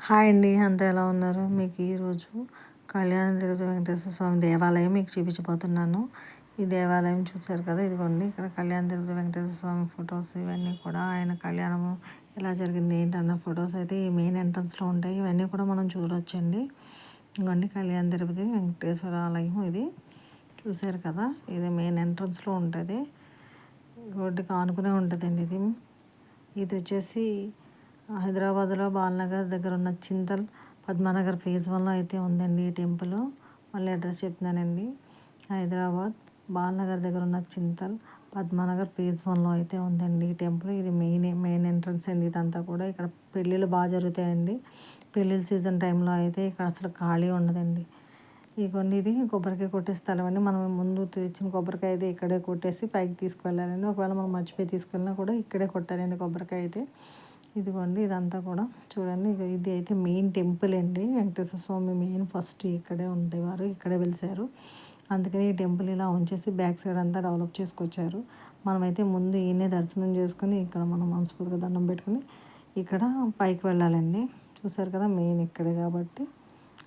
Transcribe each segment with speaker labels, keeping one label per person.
Speaker 1: Hi అండి, అంతా ఎలా ఉన్నారు? మీకు ఈరోజు కళ్యాణదుర్గ వెంకటేశ్వర స్వామి దేవాలయం మీకు చూపించబోతున్నాను. ఈ దేవాలయం చూశారు కదా, ఇదిగోండి ఇక్కడ కళ్యాణదుర్గ వెంకటేశ్వర స్వామి ఫొటోస్ ఇవన్నీ కూడా ఆయన కళ్యాణము ఎలా జరిగింది ఏంటన్న ఫొటోస్ అయితే ఈ మెయిన్ ఎంట్రన్స్లో ఉంటాయి. ఇవన్నీ కూడా మనం చూడొచ్చండి. ఇదిగోండి కళ్యాణ తిరుపతి వెంకటేశ్వర ఆలయం ఇది చూశారు కదా, ఇది మెయిన్ ఎంట్రన్స్లో ఉంటుంది. రోడ్డుకి ఆనుకునే ఉంటుందండి ఇది. ఇది వచ్చేసి హైదరాబాద్లో బాలనగర్ దగ్గర ఉన్న చింతల్ పద్మానగర్ ఫేజ్ 1లో అయితే ఉందండి ఈ టెంపుల్. మళ్ళీ అడ్రస్ చెప్తున్నానండి. హైదరాబాద్ బాలనగర్ దగ్గర ఉన్న చింతల్ పద్మానగర్ ఫేజ్ 1లో అయితే ఉందండి ఈ టెంపుల్. ఇది మెయిన్ ఎంట్రన్స్ అండి. ఇదంతా కూడా ఇక్కడ పెళ్ళిళ్ళు బాగా జరుగుతాయండి. పెళ్ళిళ్ళ సీజన్ టైంలో అయితే ఇక్కడ అసలు ఖాళీ ఉండదండి. ఇదిగోండి ఇది కొబ్బరికాయ కొట్టే స్థలం అండి. మనం ముందు తెచ్చిన కొబ్బరికాయ అయితే ఇక్కడే కొట్టేసి పైకి తీసుకువెళ్ళాలండి. ఒకవేళ మనం మర్చిపోయి తీసుకెళ్ళినా కూడా ఇక్కడే కొట్టాలండి కొబ్బరికాయ అయితే. ఇదిగోండి ఇదంతా కూడా చూడండి. ఇది అయితే మెయిన్ టెంపుల్ అండి. వెంకటేశ్వర స్వామి మెయిన్ ఫస్ట్ ఇక్కడే ఉండేవారు, ఇక్కడే వెలిసారు. అందుకని ఈ టెంపుల్ ఇలా ఉంచేసి బ్యాక్ సైడ్ అంతా డెవలప్ చేసుకొచ్చారు. మనమైతే ముందు ఈయనే దర్శనం చేసుకుని ఇక్కడ మనం మనస్ఫూర్తిగా దండం పెట్టుకుని ఇక్కడ పైకి వెళ్ళాలండి. చూసారు కదా, మెయిన్ ఇక్కడే కాబట్టి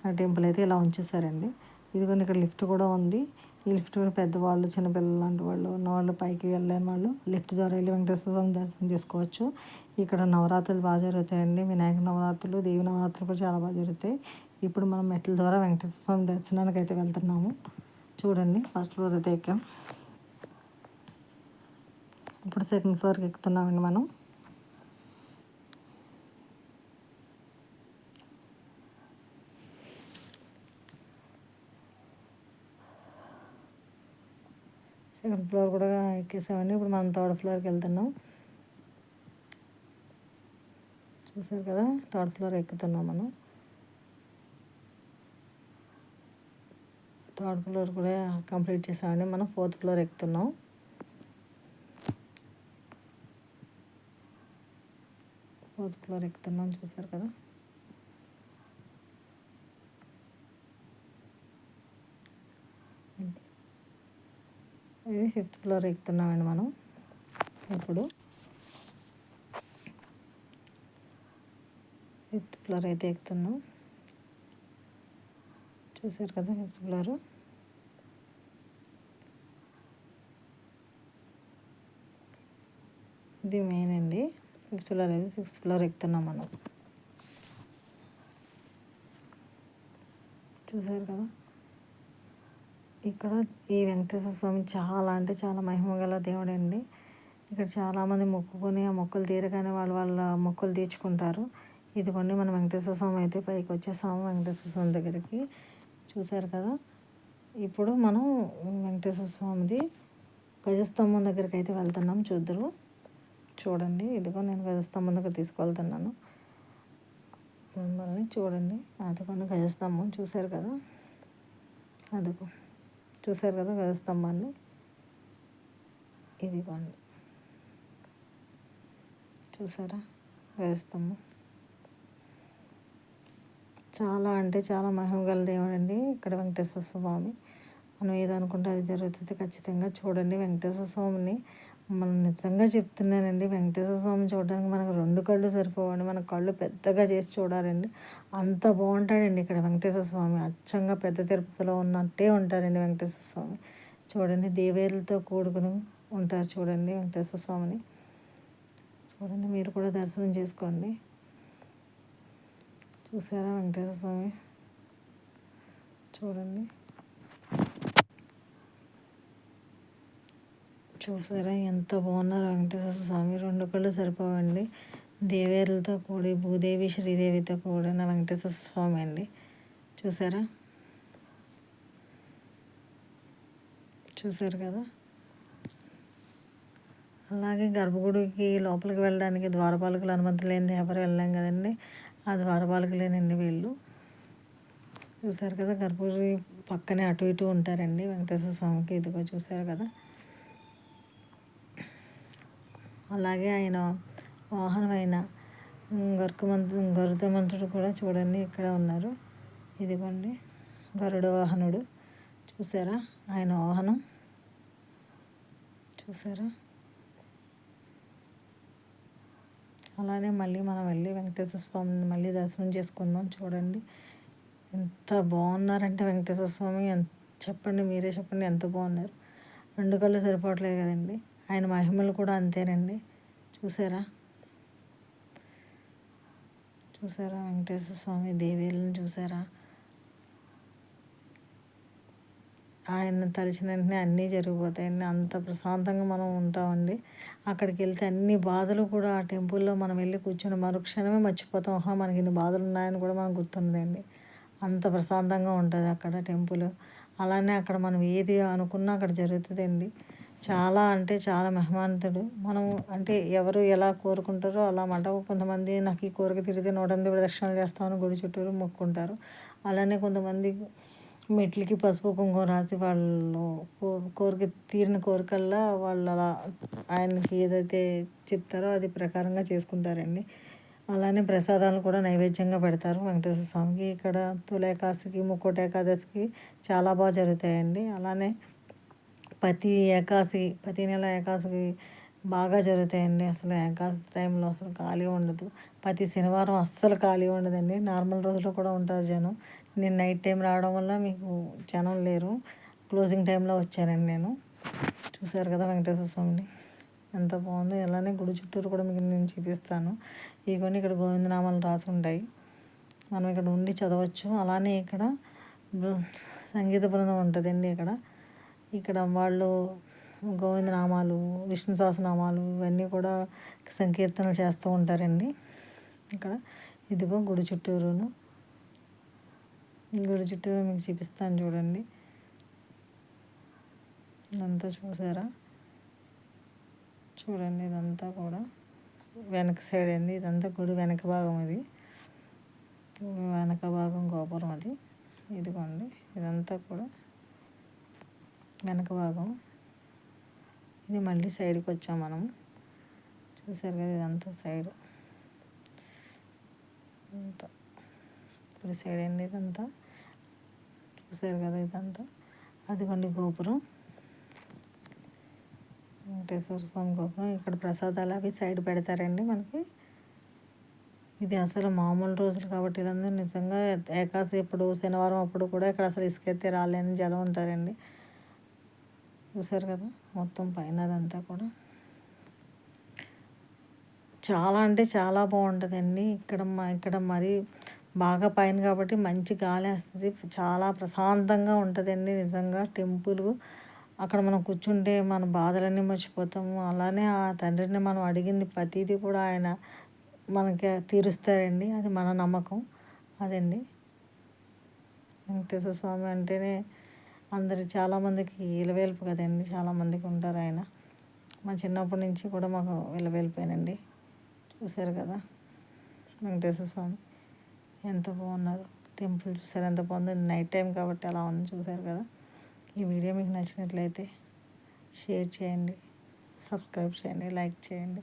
Speaker 1: ఆ టెంపుల్ అయితే ఇలా ఉంచేసారండి. ఇదిగోండి ఇక్కడ లిఫ్ట్ కూడా ఉంది. ఈ లిఫ్ట్ కూడా పెద్దవాళ్ళు చిన్నపిల్లలు లాంటి వాళ్ళు ఉన్నవాళ్ళు పైకి వెళ్ళలేని వాళ్ళు లిఫ్ట్ ద్వారా వెళ్ళి వెంకటేశ్వర స్వామి దర్శనం చేసుకోవచ్చు. ఇక్కడ నవరాత్రులు బాగా జరుగుతాయండి. వినాయక నవరాత్రులు, దేవి నవరాత్రులు కూడా చాలా బాగా జరుగుతాయి. ఇప్పుడు మనం మెట్ల ద్వారా వెంకటేశ్వర స్వామి దర్శనానికి అయితే వెళ్తున్నాము. చూడండి, ఫస్ట్ ఫ్లోర్ అయితే ఎక్కాం. ఇప్పుడు సెకండ్ ఫ్లోర్కి ఎక్కుతున్నామండి మనం. సెకండ్ ఫ్లోర్ కూడా ఎక్కేసామండి. ఇప్పుడు మనం థర్డ్ ఫ్లోర్కి వెళ్తున్నాం. చూసారు కదా, థర్డ్ ఫ్లోర్ ఎక్కుతున్నాం మనం. థర్డ్ ఫ్లోర్ కూడా కంప్లీట్ చేసామండి. మనం ఫోర్త్ ఫ్లోర్ ఎక్కుతున్నాం. ఫోర్త్ ఫ్లోర్ ఎక్కుతున్నాం, చూసారు కదా. ఇది ఫిఫ్త్ ఫ్లోర్ ఎక్కుతున్నామండి మనం. ఇప్పుడు ఫిఫ్త్ ఫ్లోర్ అయితే ఎక్కుతున్నాం. చూసారు కదా, ఫిఫ్త్ ఫ్లోరు. ఇది మెయిన్ అండి. ఫిఫ్త్ ఫ్లోర్ అయితే సిక్స్త్ ఫ్లోర్ ఎక్కుతున్నాం మనం. చూసారు కదా, ఇక్కడ ఈ వెంకటేశ్వర స్వామి చాలా అంటే చాలా మహిమ గల దేవుడు అండి. ఇక్కడ చాలామంది మొక్కుకొని ఆ మొక్కులు తీరగానే వాళ్ళ మొక్కులు తీర్చుకుంటారు. ఇదిగోండి మనం వెంకటేశ్వర స్వామి అయితే పైకి వచ్చేసాము వెంకటేశ్వర స్వామి దగ్గరికి. చూసారు కదా, ఇప్పుడు మనం వెంకటేశ్వర స్వామిది గజస్తంభం దగ్గరికి అయితే వెళ్తున్నాం. చూడండి, ఇదిగో నేను గజస్తంభం దగ్గర తీసుకువెళ్తున్నాను మిమ్మల్ని. చూడండి, అదిగోండి గజస్తంభం. చూసారు కదా, అదిగో చూసారు కదా గజస్తంభాన్ని. ఇదిగోండి, చూసారా గజస్తంభం. చాలా అంటే చాలా మహిమగల దేవుడు అండి ఇక్కడ వెంకటేశ్వర స్వామి. మనం ఏదనుకుంటే అది జరుగుతుంది ఖచ్చితంగా. చూడండి, వెంకటేశ్వర స్వామిని మనం నిజంగా చెప్తున్నానండి, వెంకటేశ్వర స్వామిని చూడడానికి మనకు 2 కళ్ళు సరిపోవండి. మన కళ్ళు పెద్దగా చేసి చూడాలండి. అంత బాగుంటాడండి ఇక్కడ వెంకటేశ్వర స్వామి. అచ్చంగా పెద్ద తిరుపతిలో ఉన్నట్టే ఉంటారండి వెంకటేశ్వర స్వామి. చూడండి, దేవేరులతో కూడుకుని ఉంటారు. చూడండి వెంకటేశ్వర స్వామిని. చూడండి, మీరు కూడా దర్శనం చేసుకోండి. చూసారా వెంకటేశ్వర స్వామి. చూడండి, చూసారా ఎంత బాగున్నారు వెంకటేశ్వర స్వామి. 2 కళ్ళు సరిపోవండి. దేవేరులతో కూడి భూదేవి శ్రీదేవితో కూడిన వెంకటేశ్వర స్వామి అండి. చూసారా, చూసారు కదా. అలాగే గర్భగుడికి లోపలికి వెళ్ళడానికి ద్వారపాలకులు అనుమతి లేనిది ఎవరు వెళ్ళాం కదండి. ఆ ద్వారపాలకులేనండి వీళ్ళు. చూసారు కదా, గర్భగుడి పక్కనే అటు ఇటు ఉంటారండి వెంకటేశ్వర స్వామికి. ఇదిగో చూసారు కదా. అలాగే ఆయన వాహనమైన గరుడమంతుడు కూడా చూడండి ఇక్కడ ఉన్నారు. ఇదిగోండి గరుడ వాహనుడు. చూసారా ఆయన వాహనం. చూసారా, అలానే మళ్ళీ మనం వెళ్ళి వెంకటేశ్వర స్వామిని మళ్ళీ దర్శనం చేసుకుందాం. చూడండి ఎంత బాగున్నారంటే వెంకటేశ్వర స్వామి చెప్పండి, మీరే చెప్పండి ఎంత బాగున్నారు. 2 కళ్ళు సరిపోవట్లేదు కదండి. ఆయన మహిమలు కూడా అంతేనండి. చూసారా వెంకటేశ్వర స్వామి దేవీలను చూసారా? ఆయన తలిచిన వెంటనే అన్నీ జరిగిపోతాయండి. అంత ప్రశాంతంగా మనం ఉంటామండి. అక్కడికి వెళ్తే అన్ని బాధలు కూడా ఆ టెంపుల్లో మనం వెళ్ళి కూర్చొని మరుక్షణమే మర్చిపోతాం. మనకి ఇన్ని బాధలు ఉన్నాయని కూడా మనకు గుర్తుందండి. అంత ప్రశాంతంగా ఉంటుంది అక్కడ టెంపుల్. అలానే అక్కడ మనం ఏది అనుకున్నా అక్కడ జరుగుతుందండి. చాలా అంటే చాలా మహిమాన్వితుడు. మనం అంటే ఎవరు ఎలా కోరుకుంటారో అలా మాట. కొంతమంది నాకు ఈ కోరిక తీరితే 108 ప్రదక్షిణాలు చేస్తామని గుడి చుట్టూరు మొక్కుకుంటారు. అలానే కొంతమంది మెట్లకి పసుపు కుంకుమ రాసి వాళ్ళు కోరిక తీరిన కోరికల్లా వాళ్ళు అలా ఆయనకి ఏదైతే చెప్తారో అది ప్రకారంగా చేసుకుంటారండి. అలానే ప్రసాదాలు కూడా నైవేద్యంగా పెడతారు వెంకటేశ్వర స్వామికి. ఇక్కడ తొలి ఏకాదశికి, ముక్కోటి ఏకాదశికి చాలా బాగా జరుగుతాయండి. అలానే ప్రతి నెల ఏకాదశికి బాగా జరుగుతాయండి. అసలు ఏకాదశి టైంలో అసలు ఖాళీ ఉండదు. ప్రతి శనివారం అస్సలు ఖాళీ ఉండదండి. నార్మల్ రోజుల్లో కూడా ఉంటారు జనం. నేను నైట్ టైం రావడం వల్ల మీకు జనం లేరు. క్లోజింగ్ టైంలో వచ్చానండి నేను. చూసారు కదా వెంకటేశ్వర స్వామిని ఎంత బాగుందో. అలానే గుడి చుట్టూరు కూడా మీకు నేను చూపిస్తాను. ఇవన్నీ ఇక్కడ గోవిందనామాలు రాసి ఉంటాయి, మనం ఇక్కడ ఉండి చదవచ్చు. అలానే ఇక్కడ సంగీత బృందం ఉంటుందండి. ఇక్కడ వాళ్ళు గోవిందనామాలు, విష్ణు సహస్రనామాలు ఇవన్నీ కూడా సంకీర్తనలు చేస్తూ ఉంటారండి. ఇక్కడ ఇదిగో గుడి చుట్టూరు మీకు చూపిస్తాను చూడండి. ఇదంతా చూసారా? చూడండి ఇదంతా కూడా వెనక సైడ్ అండి. ఇదంతా గుడి వెనక భాగం. ఇది వెనక భాగం గోపురం అది. ఇదిగోండి ఇదంతా కూడా వెనక భాగం. ఇది మళ్ళీ సైడ్కి వచ్చాం మనం. చూసారు కదా ఇదంతా సైడ్, అంతా ఇప్పుడు సైడ్ అండి ఇదంతా. చూసారు కదా ఇదంతా. అదిగోండి గోపురం, వెంకటేశ్వర స్వామి గోపురం. ఇక్కడ ప్రసాదాలు అవి సైడ్ పెడతారండి మనకి. ఇది అసలు మామూలు రోజులు కాబట్టి వీళ్ళందరూ నిజంగా ఏకాదశి ఎప్పుడు శనివారం అప్పుడు కూడా ఇక్కడ అసలు ఇసుకెత్తే రాలేని జలం ఉంటారండి. చూసారు కదా మొత్తం పైన అదంతా కూడా చాలా అంటే చాలా బాగుంటుందండి. ఇక్కడ మరీ బాగా పైన కాబట్టి మంచి గాలి వస్తుంది. చాలా ప్రశాంతంగా ఉంటుందండి నిజంగా టెంపుల్. అక్కడ మనం కూర్చుంటే మన బాధలన్నీ మర్చిపోతాము. అలానే ఆ తండ్రిని మనం అడిగింది ప్రతిదీ కూడా ఆయన మనకి తీరుస్తారండి. అది మన నమ్మకం అదండి. వెంకటేశ్వర స్వామి అంటేనే చాలామందికి ఇలవేల్పు కదండి. చాలామందికి ఉంటారు ఆయన. మా చిన్నప్పటి నుంచి కూడా మాకు ఇలవేల్పోయానండి. చూసారు కదా వెంకటేశ్వర స్వామి ఎంత బాగున్నారు. టెంపుల్ చూసారు ఎంత బాగుంది. నైట్ టైం కాబట్టి అలా ఉంది. చూసారు కదా. ఈ వీడియో మీకు నచ్చినట్లయితే షేర్ చేయండి, సబ్స్క్రైబ్ చేయండి, లైక్ చేయండి.